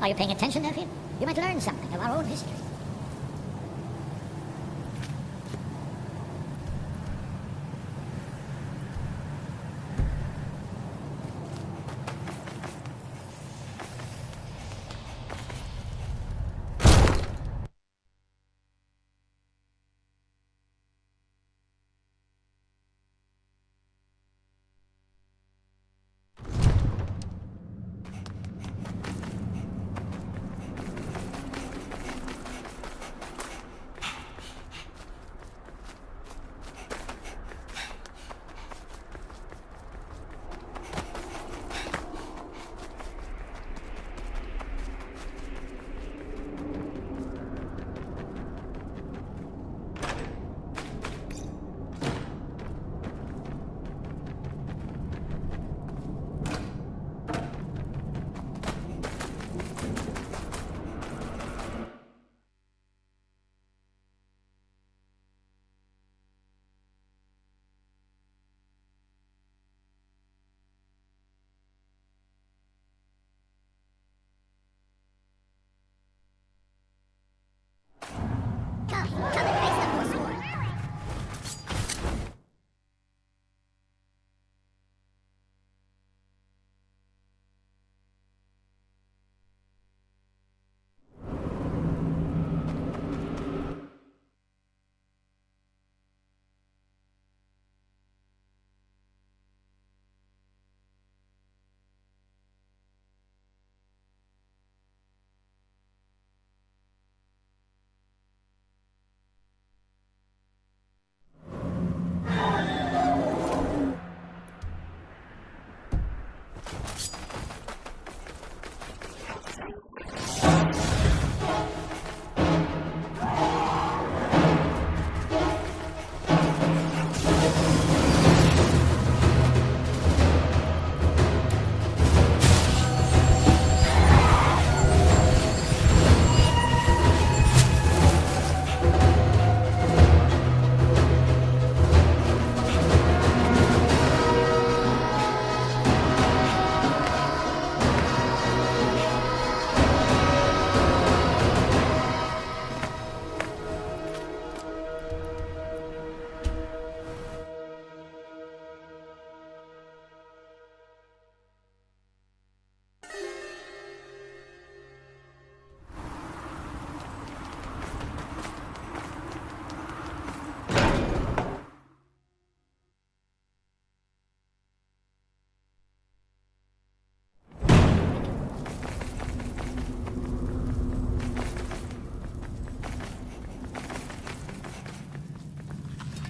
Are you paying attention, Nephew? You might learn something of our own history.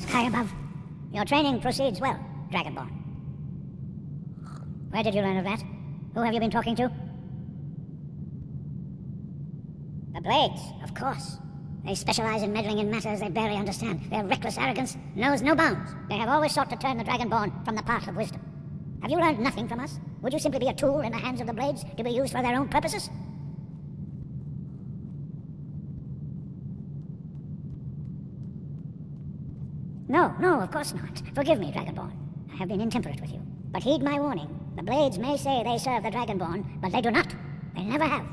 High above. Your training proceeds well, Dragonborn. Where did you learn of that? Who have you been talking to? The Blades, of course. They specialize in meddling in matters they barely understand. Their reckless arrogance knows no bounds. They have always sought to turn the Dragonborn from the path of wisdom. Have you learned nothing from us? Would you simply be a tool in the hands of the Blades to be used for their own purposes? No, of course not. Forgive me, Dragonborn. I have been intemperate with you. But heed my warning. The Blades may say they serve the Dragonborn, but they do not. They never have.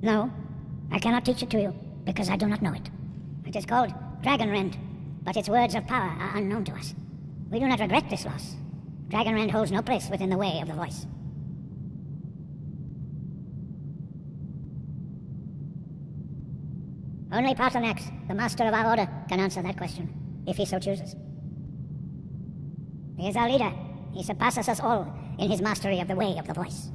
No, I cannot teach it to you, because I do not know it. It is called Dragonrend, but its words of power are unknown to us. We do not regret this loss. Dragonrend holds no place within the way of the voice. Only Paarthurnax, the master of our order, can answer that question, if he so chooses. He is our leader. He surpasses us all in his mastery of the way of the voice.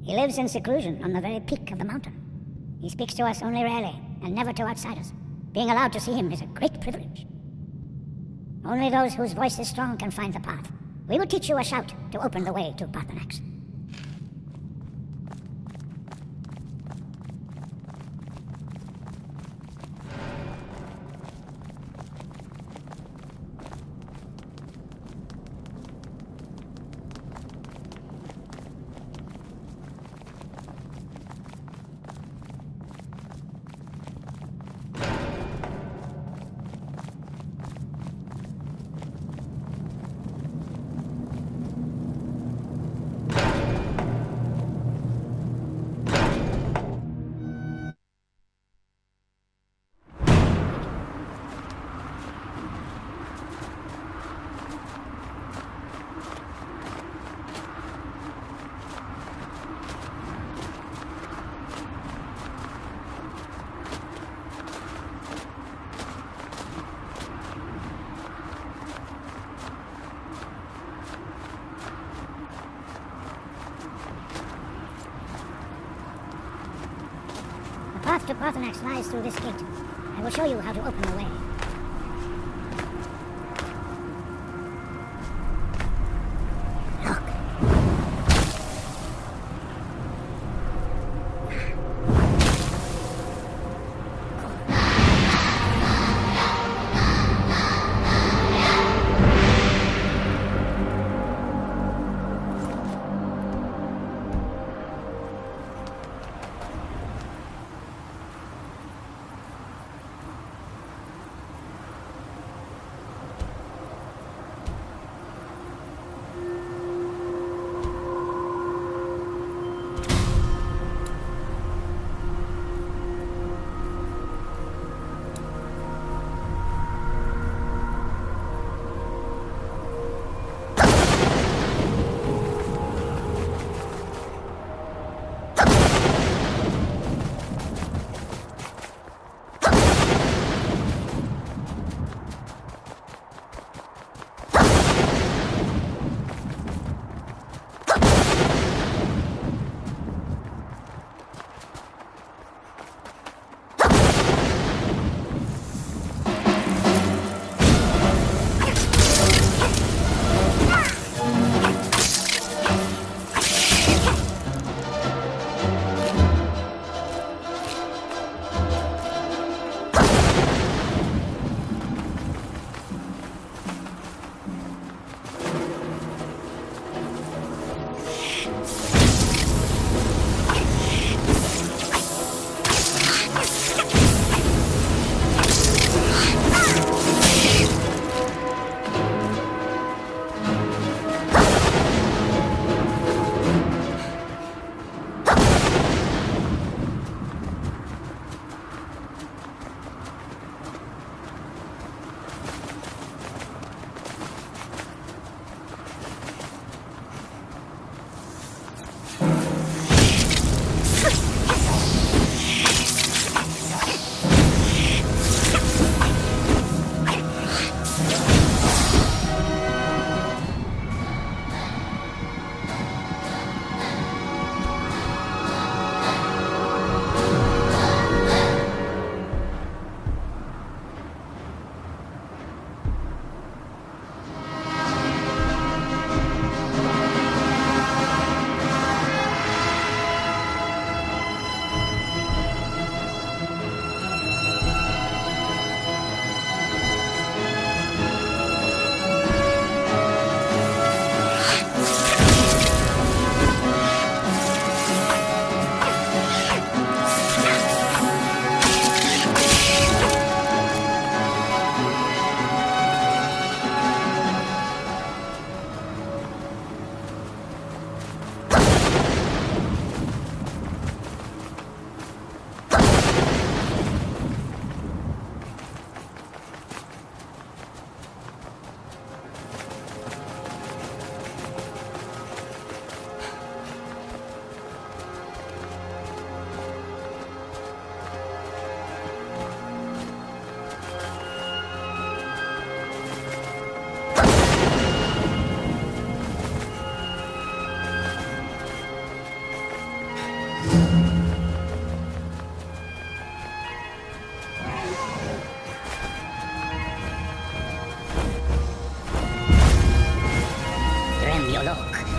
He lives in seclusion on the very peak of the mountain. He speaks to us only rarely, and never to outsiders. Being allowed to see him is a great privilege. Only those whose voice is strong can find the path. We will teach you a shout to open the way to Paarthurnax. path to Parthenax lies through this gate. I will show you how to open the way.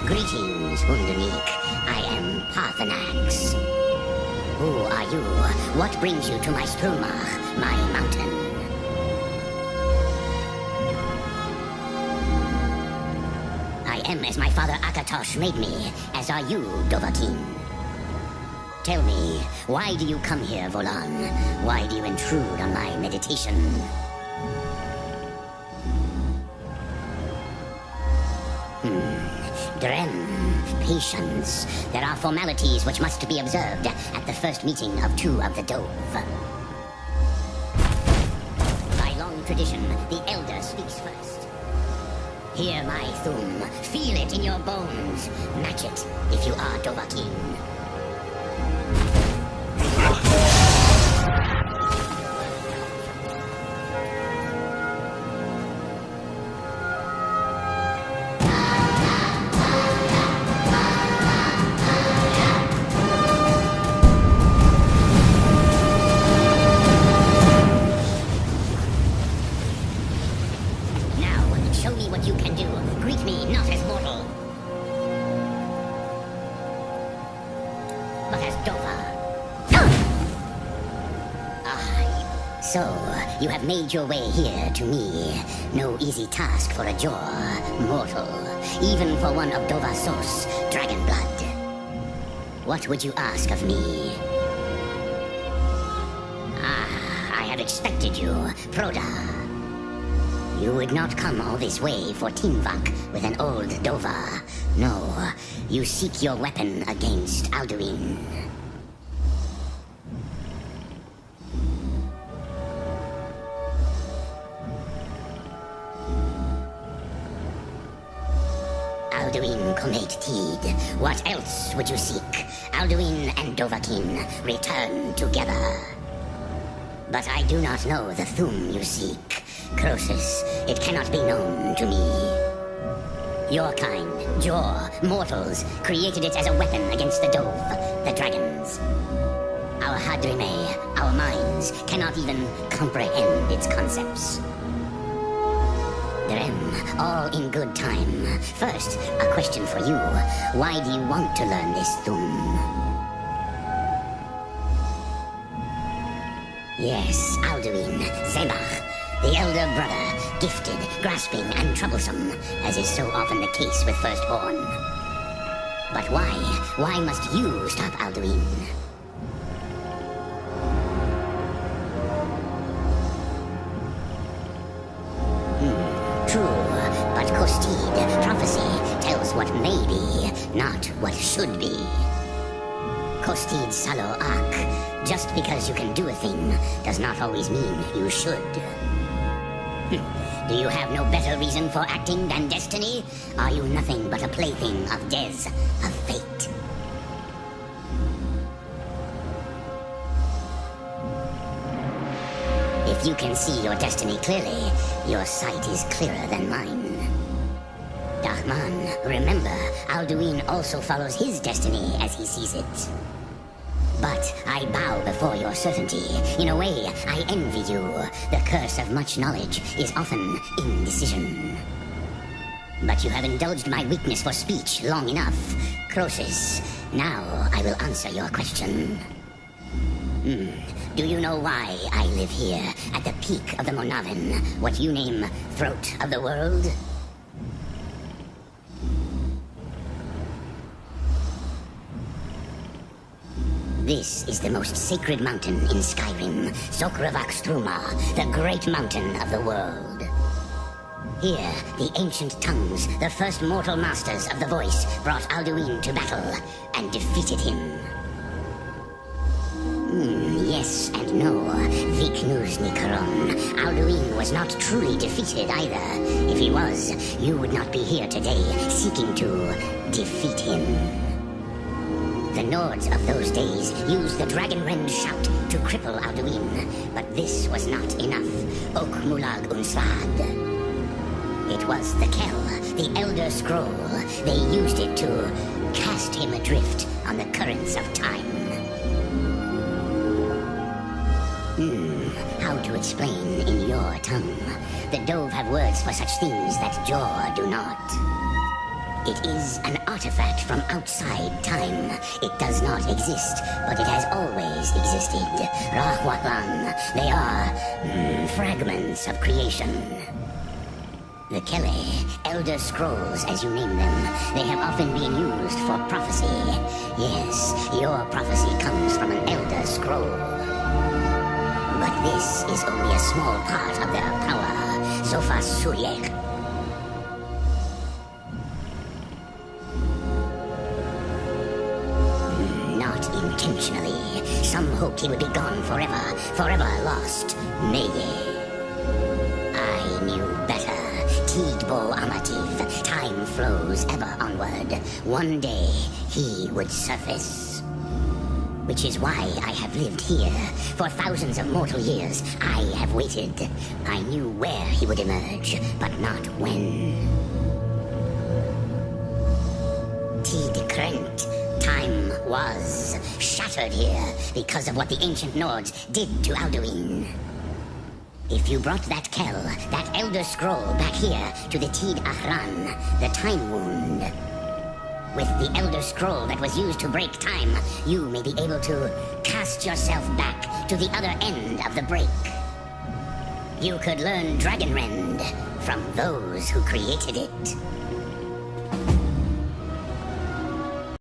Greetings, Underneek. I am Parthenax. Who are you? What brings you to my Stromach, my mountain? I am as my father Akatosh made me, as are you, Dovahkiin. Tell me, why do you come here, Volan? Why do you intrude on my meditation? Dren, patience. There are formalities which must be observed at the first meeting of two of the Dove. By long tradition, the elder speaks first. Hear my thum. Feel it in your bones. Match it if you are Dovahkiin. So, you have made your way here to me. No easy task for a Jor, mortal, even for one of Dovasos, dragon blood. What would you ask of me? I had expected you, Proda. You would not come all this way for Tinvak with an old Dova. No, you seek your weapon against Alduin. Alduin Comate Teed. What else would you seek? Alduin and Dovahkiin return together. But I do not know the Thum you seek. Croesus, it cannot be known to me. Your kind, Jor, mortals, created it as a weapon against the Dove, the dragons. Our Hadrime, our minds, cannot even comprehend its concepts. Drem, all in good time. First, a question for you. Why do you want to learn this Thum? Yes, Alduin, Zebach, the elder brother, gifted, grasping, and troublesome, as is so often the case with Firstborn. But why? Why must you stop Alduin? True, but Kostid, prophecy, tells what may be, not what should be. Kostid Salo Ak, just because you can do a thing does not always mean you should. Do you have no better reason for acting than destiny? Are you nothing but a plaything of Dez, of fate? If you can see your destiny clearly, your sight is clearer than mine. Dahman, remember, Alduin also follows his destiny as he sees it. But I bow before your certainty. In a way, I envy you. The curse of much knowledge is often indecision. But you have indulged my weakness for speech long enough. Croesus, now I will answer your question. Do you know why I live here, at the peak of the Monavin, what you name Throat of the World? This is the most sacred mountain in Skyrim, Sokravak Struma, the great mountain of the world. Here, the ancient tongues, the first mortal masters of the voice, brought Alduin to battle and defeated him. Yes and no, Viknus Nikaron. Alduin was not truly defeated either. If he was, you would not be here today, seeking to defeat him. The Nords of those days used the Dragonrend shout to cripple Alduin, but this was not enough. Ok Mulag Unslad. It was the Kell, the Elder Scroll. They used it to cast him adrift on the currents of time. How to explain in your tongue? The Dove have words for such things that Jor do not. It is an artifact from outside time. It does not exist, but it has always existed. Rahwatlan, they are fragments of creation. The Kele, Elder Scrolls as you name them, they have often been used for prophecy. Yes, your prophecy comes from an Elder Scroll. But this is only a small part of their power. Sofa Suryek. Not intentionally. Some hoped he would be gone forever, forever lost. Meye. I knew better. Tidbo Amativ. Time flows ever onward. One day, he would surface. Which is why I have lived here. For thousands of mortal years, I have waited. I knew where he would emerge, but not when. Tid Krent. Time was shattered here because of what the ancient Nords did to Alduin. If you brought that Kell, that Elder Scroll back here to the Tid Ahran, the Time Wound, with the Elder Scroll that was used to break time, you may be able to cast yourself back to the other end of the break. You could learn Dragonrend from those who created it.